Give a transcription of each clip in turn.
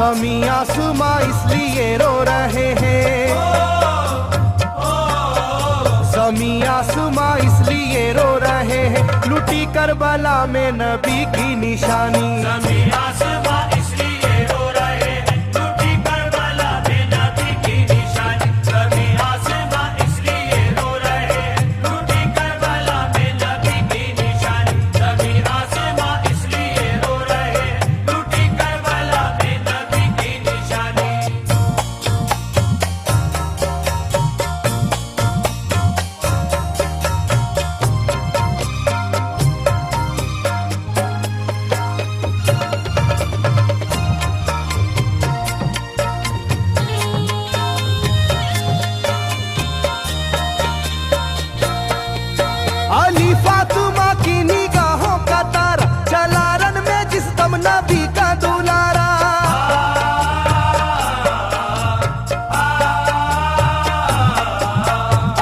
ज़मीं आसमां इसलिए रो रहे हैं, ज़मीं आसमां इसलिए रो रहे हैं, लुटी करबला में नबी की निशानी। ज़मीं आसमां इसलिए रो रहे हैं, लुटी करबला में नबी की निशानी। ज़मीं आसमां इसलिए रो रहे हैं, लुटी करबला में नबी की निशानी। ज़मीं आसमां इसलिए रो रहे हैं, लुटी करबला में नबी की निशानी। अली फातिमा की निगाहों का तारा, चला रन में जिस दम नबी का दुलारा।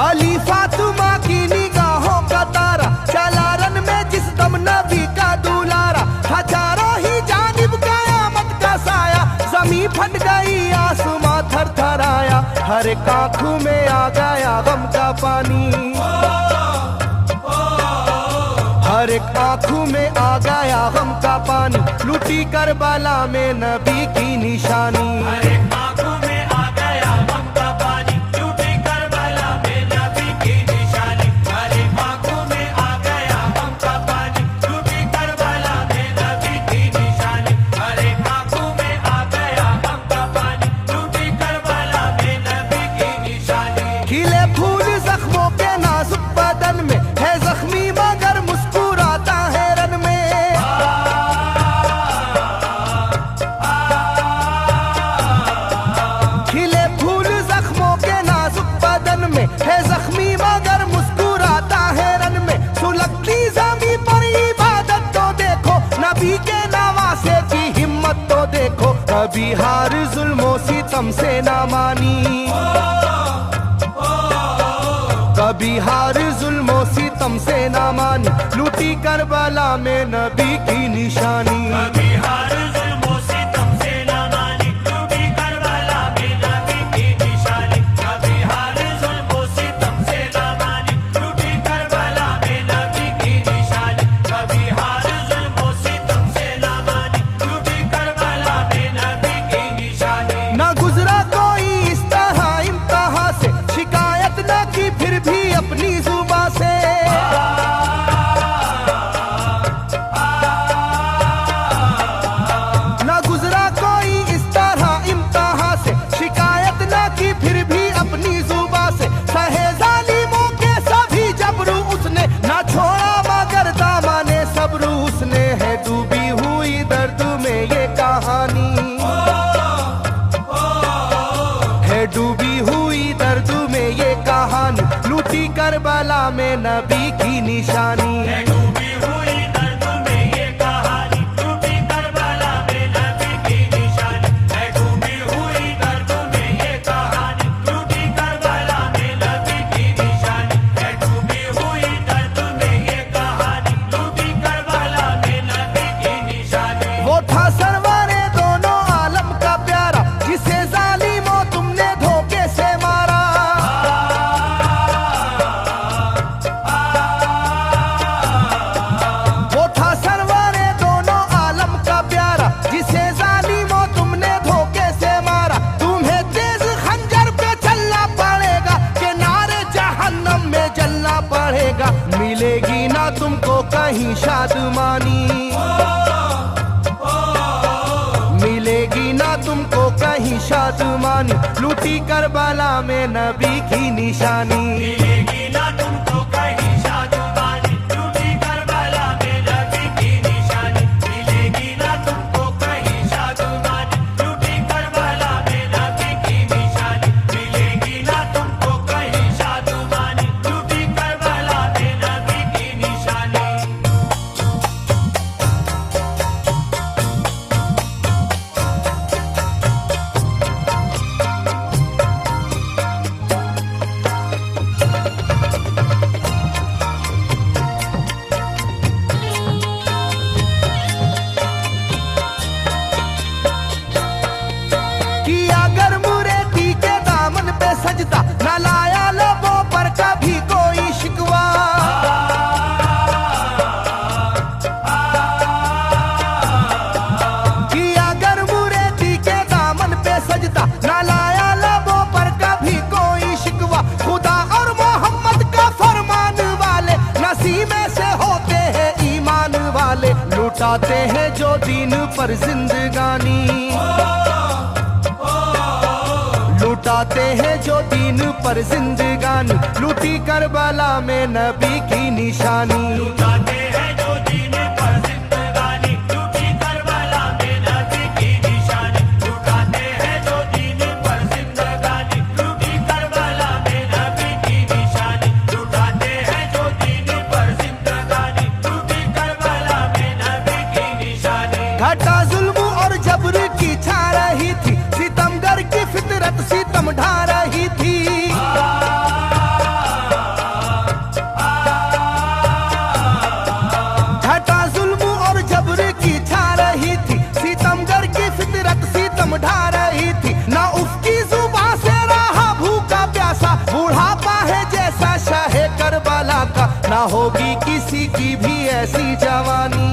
अली फातिमा की निगाहों का तारा, चला रन में जिस दम नबी का दुलारा। था चारों ही जानिब कयामत का साया, जमीन फट गई आसमां थर थराया। हर एक आंखों में आ गया गम का पानी, हर एक आंखों में आ गया गम का पानी, लुटी करबला में नबी की निशानी। हर एक आंखों में आ गया गम का पानी, लुटी करबला में नबी की निशानी। हर एक आंखों में आ गया गम का पानी, लुटी करबला में नबी की निशानी। हर एक आंखों में आ गया गम का पानी, लुटी करबला में नबी की निशानी। खिले फूल जख्मों के नाजुक बदन में, है जख्मी मगर मुस्कुराता है रन में। खिले फूल जख्मों के नाजुक बदन में, है जख्मी मगर मुस्कुराता है रन में। सुलगती ज़मीं पर इबादत तो देखो, नबी के नवासे की हिम्मत तो देखो। कभी हार जुल्मों सितम से ना मानी, कभी हार जुल्मों सितम से ना मानी, लुटी करबला में नबी की निशानी। कभी हार जुल्मों सितम से ना मानी, लुटी करबला में नबी की निशानी। कभी हार जुल्मों सितम से ना मानी, लुटी करबला में नबी की निशानी। कभी हार जुल्मों सितम से ना मानी, लुटी करबला में नबी की निशानी। ना गुजरा कोई इस तरह इम्तिहा से, शिकायत न की फिर भी अपनी जुबां से। ना गुजरा कोई इस तरह इम्तिहा से, शिकायत न की फिर भी अपनी जुबां से। सहे जालिमों के सभी जबरू उसने, ना छोड़ा मगर दामने सब्रू उसने। है डूबी हुई दर्द में ये कहानी, है डूबी हुई दर्द में ये कहानी, लूटी करबला में नबी की निशानी। है डूबी हुई दर्द में ये कहानी, लुटी करबला में नबी की निशानी। है डूबी हुई दर्द में ये कहानी, लुटी करबला में नबी की निशानी। है डूबी हुई दर्द में ये कहानी, लुटी करबला में नबी की निशानी। वो था सरवारे दोनों आलम का प्यारा, जिसे जालिमों तुमने धोखे से मारा। वो था सरवारे दोनों आलम का प्यारा, जिसे जालिमों तुमने धोखे से मारा। तुम्हें तेज खंजर पे चलना पड़ेगा, कि नारे जहन्नम में जलना पड़ेगा। मिलेगी ना तुमको कहीं शादमानी, मिलेगी ना तुमको कहीं शादमानी, लूटी करबला में नबी की निशानी। मिलेगी ना तुमको कहीं शादमानी, लुटी करबला में नबी की निशानी। मिलेगी ना तुमको कहीं शादमानी, लुटी करबला में नबी की निशानी। मिलेगी ना तुमको कहीं शादमानी, लुटी करबला में नबी की निशानी। उसी में से होते हैं ईमान वाले, लुटाते हैं जो दीन पर जिंदगानी, लुटाते हैं जो दीन पर जिंदगानी, लूटी करबला में नबी की निशानी। लुटाते हैं जो दीन पर जिंदगानी, लूटी करबला में नबी की निशानी। लुटाते हैं जो दीन पर जिंदगानी, लूटी करबला में नबी की निशानी। लुटाते हैं जो दीन पर जिंदगानी, लूटी करबला में नबी की निशानी। घटा जुल्म और जबर की छा रही थी, सितमगर की फितरत सितम ढा रही थी। घटा जुल्म और जबर की छा रही थी, सितमगर की फितरत सितम ढा रही थी। ना उसकी जुबान से रहा भूखा प्यासा, बुढ़ापा है जैसा शाहे करबला का, ना होगी किसी की भी ऐसी जवानी,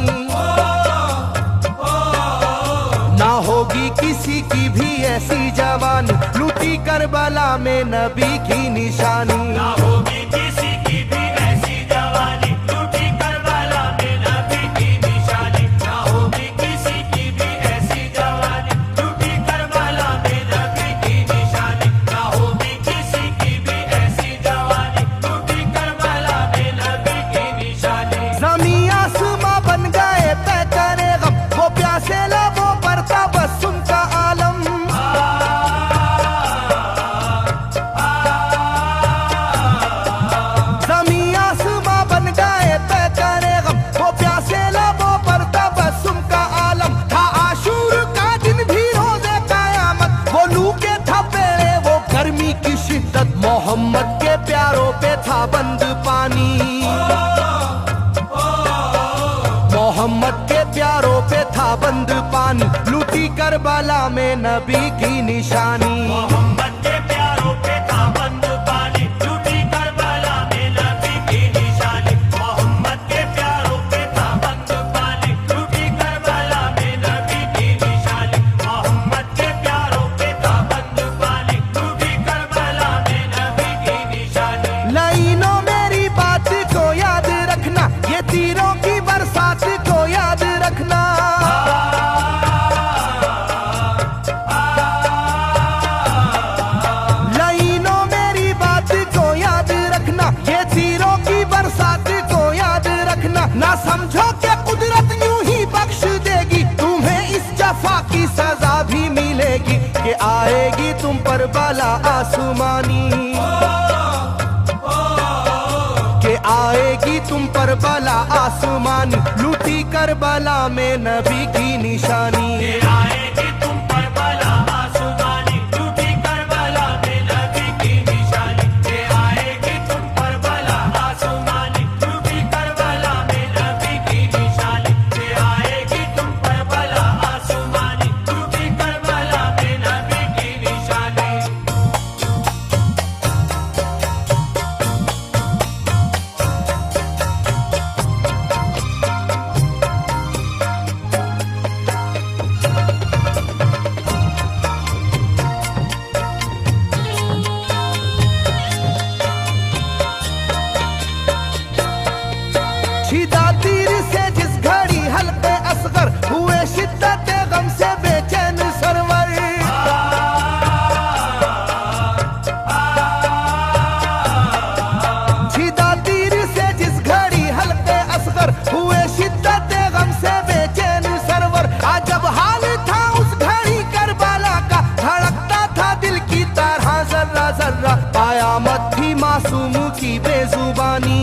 ना होगी किसी की भी ऐसी जवानी, लूटी करबला में नबी की निशानी। ना होगी किसी की भी ऐसी जवानी, लूटी करबला में नबी की निशानी। ना होगी किसी की भी ऐसी जवानी, लूटी करबला में नबी की निशानी। ना होगी किसी की भी ऐसी जवानी, लूटी करबला में नबी की निशानी। ज़मीं आसमां बन गए तय करे गम, वो प्यासे लबों पर तबस्सुम का आलम। ज़मीं आसमां बन गए तय करे गम, वो प्यासे लबों पर तबस्सुम का आलम। था आशूर का दिन भी रोज़े क़यामत, वो लू के थपेड़े वो गर्मी की शिद्दत, मोहम्मद के प्यारों पे था बंद पानी, मोहम्मद के प्यारों पे था बंद पानी, लूटी करबला में नबी की निशानी। मोहम्मद के प्यारों पे था बंद पानी, लूटी करबला में नबी की निशानी। मोहम्मद के प्यारों पे था बंद पानी, लूटी करबला में नबी की निशानी। मोहम्मद के प्यारों पे था बंद पानी, लूटी करबला में नबी की निशानी। लाइनों मेरी बात को याद रखना, ये तीरों की बरसात को याद रखना। लाइनों मेरी बात को याद रखना, ये तीरों की बरसात को याद रखना। ना समझो कि कुदरत यूं ही बख्श देगी, तुम्हें इस जफा की सजा भी मिलेगी, कि आएगी तुम पर बला आसमानी, के आएगी तुम पर बला आसमानी, लूटी करबला में नबी की निशानी। ये आएगी तुम पर बला आसमानी, लूटी करबला में नबी की निशानी। ये आएगी तुम पर बला आसमानी, लूटी करबला में नबी की निशानी। ये आएगी तुम पर बला आसमानी, लूटी करबला में नबी की निशानी। छिदा तीर से जिस घड़ी हल्के असगर हुए, शिद्दत गम से बेचैन सरवर। छिदा तीर से जिस घड़ी हल्के असगर हुए, शिद्दत गम से बेचैन सरवर। अजब हाल था उस घड़ी करबला का, धड़कता था दिल की तरह जर्रा जर्रा। कयामत थी मासूम की बेजुबानी,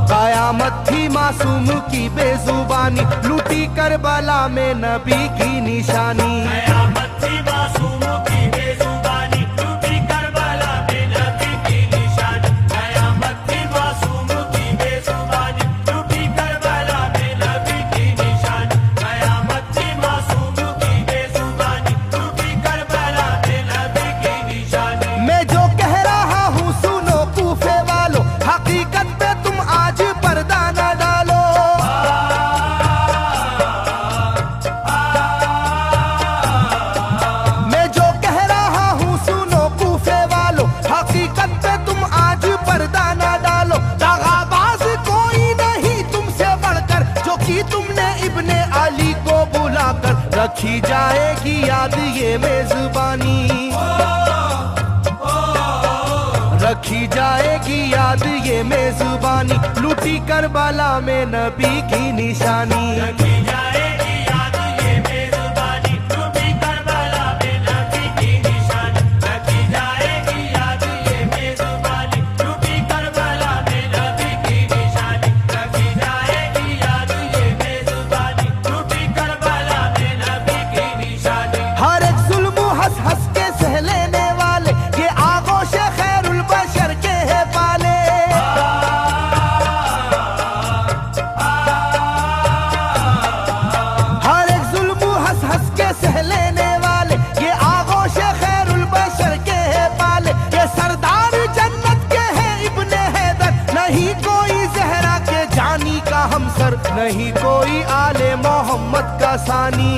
कयामत थी मासूम की बेजुबानी, लूटी करबला में नबी की निशानी। कयामत थी मासूम की बेजुबानी, लूटी करबला में नबी की निशानी। कयामत थी मासूम की बेजुबानी, लूटी करबला में नबी की निशानी। कयामत थी मासूम की बेजुबानी, लूटी करबला में नबी की निशानी। मैं जो कह रहा हूँ सुनो कूफे वालों, हकीकत पे तुम आज पर्दा न डालो। रखी जाएगी याद ये मेजबानी, रखी जाएगी याद ये मेजबानी, लूटी करबला में नबी की निशानी। रखी जाएगी याद ये मेजबानी, लूटी करबला में नबी की निशानी। रखी जाएगी याद ये मेजबानी, लूटी करबला में नबी की निशानी। रखी जाएगी याद ये मेजबानी, लूटी करबला में नबी की निशानी। हर एक जुल्म हंस हंस के सह लेने वाले, ये आगोश खैरुल बशर के है पाले। हर एक जुल्म हंस हंस के सह लेने वाले, ये आगोश खैरुल बशर के है पाले। ये सरदार जन्नत के है इब्ने हैदर, नहीं कोई जहरा के जानी का हमसर, नहीं कोई आले मोहम्मद का सानी,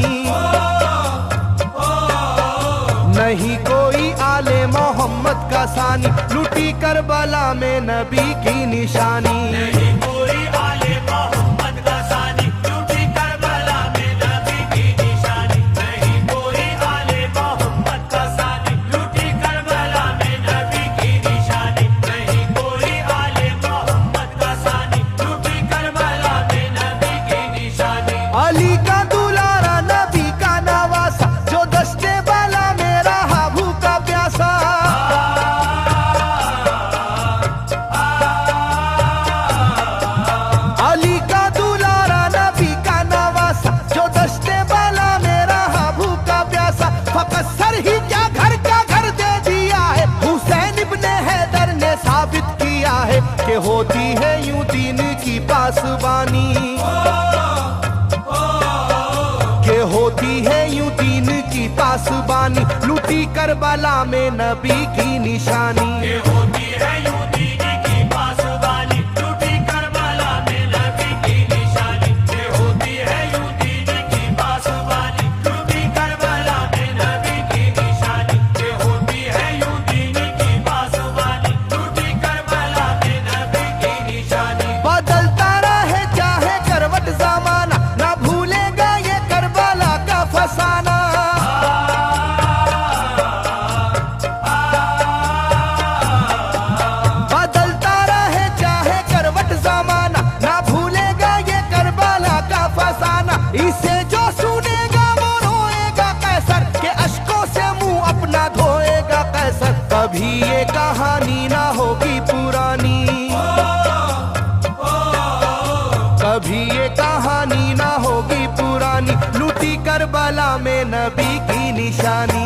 नहीं कोई आले मोहम्मद का सानी, लूटी करबला में नबी की निशानी। नहीं कोई आले मोहम्मद का सानी, लूटी करबला में नबी की निशानी। नहीं कोई आले मोहम्मद का सानी, लूटी करबला में नबी की निशानी। नहीं कोई आले मोहम्मद का सानी, लूटी करबला में नबी की निशानी। अली का दुलारा नबी का नवासा, जो दस्ते बाला में रहा भूखा प्यासा। अली का दुलारा नबी का नवासा, जो दस्ते बाला में रहा भूखा प्यासा। फकत सर ही क्या घर का घर दे दिया है, हुसैन इब्ने हैदर ने साबित किया है कि होती है यूं दीन की पासबानी, के होती है यूं दीन की पासबानी, लूटी करबला में नबी की निशानी। ये होती है यूं दीन की पासबानी, लूटी करबला में नबी की निशानी। ये होती है यूं दीन की पासबानी, लूटी करबला में नबी की निशानी। ये होती है यूं दीन की पासबानी, लूटी करबला में नबी की निशानी। बदलता रहे चाहे करवट जमाना, ना भूलेगा ये करबला का फसाना। बदलता रहे चाहे करवट जमाना, ना भूलेगा ये करबला का फसाना। इसे जो सुनेगा वो रोएगा कैसर, के अश्कों से मुंह अपना धोएगा कैसर। कभी ये कहानी ना होगी पुरानी, कभी ये कहानी ना होगी पुरानी, लूटी करबला में नबी की निशानी।